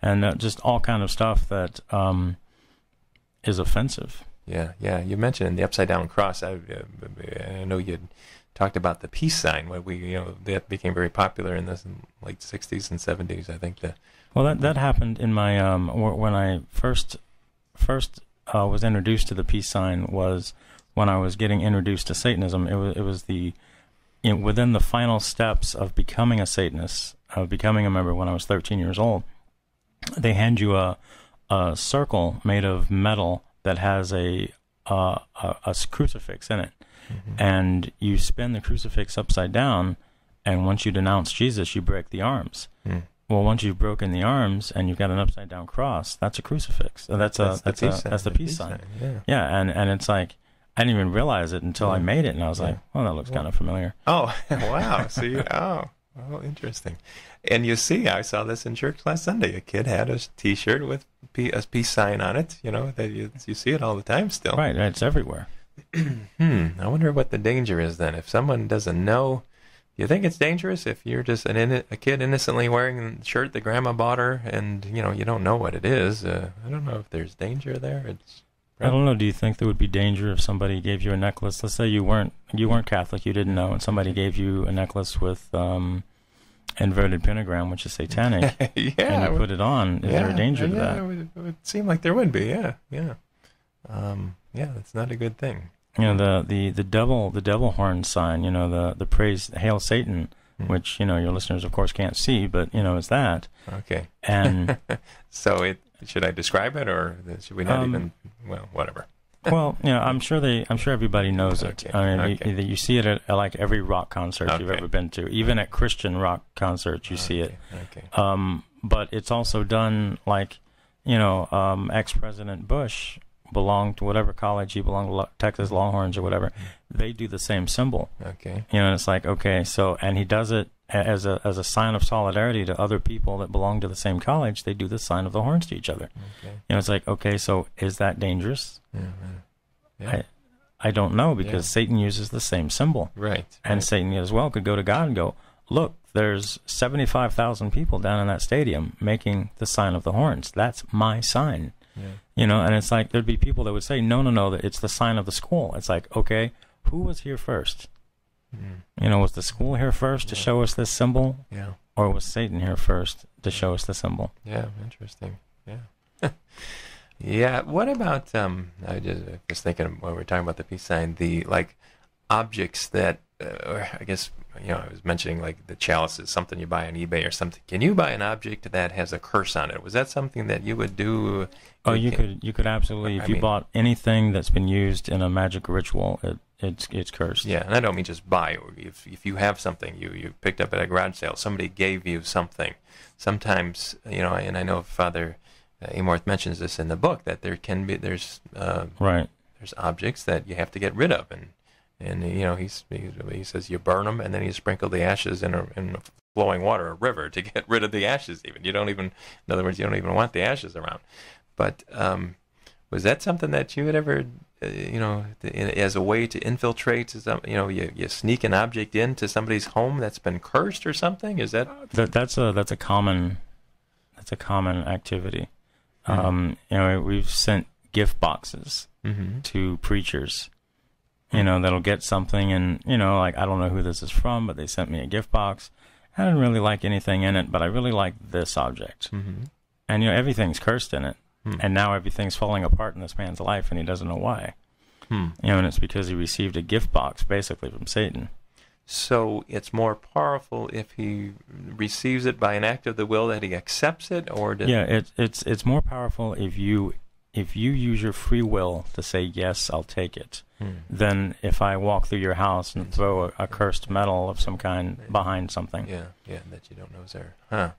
and just all kind of stuff that is offensive. Yeah, yeah. You mentioned the upside down cross. I know you talked about the peace sign. What that became very popular in the late '60s and '70s. I think Well, that happened in my when I first was introduced to the peace sign was when I was getting introduced to Satanism. It was within the final steps of becoming a Satanist, of becoming a member when I was 13 years old. They hand you a circle made of metal that has a crucifix in it, and you spin the crucifix upside down, and once you denounce Jesus, you break the arms. Well, once you've broken the arms and you've got an upside down cross, that's a crucifix. So that's the peace sign. Yeah, and it's like I didn't even realize it until I made it, and I was like, "Oh, that looks kind of familiar." Oh, wow! See, oh, interesting. And you see, I saw this in church last Sunday. A kid had a T-shirt with a peace sign on it. That you see it all the time still. Right, it's everywhere. I wonder what the danger is then. If someone doesn't know. You think it's dangerous if you're just a kid innocently wearing a shirt that grandma bought her, and you don't know what it is? I don't know if there's danger there. I don't know. Do you think there would be danger if somebody gave you a necklace? Let's say you weren't Catholic, you didn't know, and somebody gave you a necklace with inverted pentagram, which is satanic, and you put it on. Is there a danger to that? It would seem like there would be. Yeah. That's not a good thing. The devil horn sign, the praise, Hail Satan, which, your listeners, of course, can't see, but, it's that. Okay. And so should I describe it, or should we not even, well, whatever. Well, I'm sure everybody knows it. Okay. I mean, you see it at like every rock concert you've ever been to. Even at Christian rock concerts, you see it. Okay. But it's also done like, ex-President Bush belonged to whatever college he belonged to, Texas Longhorns or whatever. They do the same symbol. Okay. And it's like, okay, so, and he does it as a sign of solidarity to other people that belong to the same college. They do the sign of the horns to each other. Okay. It's like, okay, so is that dangerous? Yeah. I don't know, because Satan uses the same symbol. Right. And Satan as well could go to God and go, look, there's 75,000 people down in that stadium making the sign of the horns. That's my sign. Yeah. And it's like there'd be people that would say, no, it's the sign of the school. It's like, okay, who was here first? Was the school here first to show us this symbol? Yeah. Or was Satan here first to show us the symbol? Yeah, interesting. Yeah. Yeah. What about, I was thinking when we were talking about the peace sign, the objects that, or I guess, I was mentioning like the chalice is something you buy on eBay or something. Can you buy an object that has a curse on it? Was that something that you would do? Oh, you could absolutely. If you bought anything that's been used in a magic ritual, it's cursed. Yeah, and I don't mean just buy. If you have something you picked up at a garage sale, somebody gave you something. Sometimes, and I know Father Amorth mentions this in the book, that there's objects that you have to get rid of, and he says you burn them, and then you sprinkle the ashes in flowing water, a river, to get rid of the ashes. Even in other words, you don't even want the ashes around. But was that something that you would ever, as a way to infiltrate? You sneak an object into somebody's home that's been cursed or something? Is that's a common activity. We've sent gift boxes to preachers. That'll get something, and, I don't know who this is from, but they sent me a gift box. I didn't really like anything in it, but I really like this object. And, everything's cursed in it. And now everything's falling apart in this man's life, and he doesn't know why. And it's because he received a gift box, basically, from Satan. So it's more powerful if he receives it by an act of the will, that he accepts it, or it's more powerful if you use your free will to say, yes, I'll take it, than if I walk through your house and throw a cursed metal of some kind behind something. Yeah, that you don't know is there. Huh.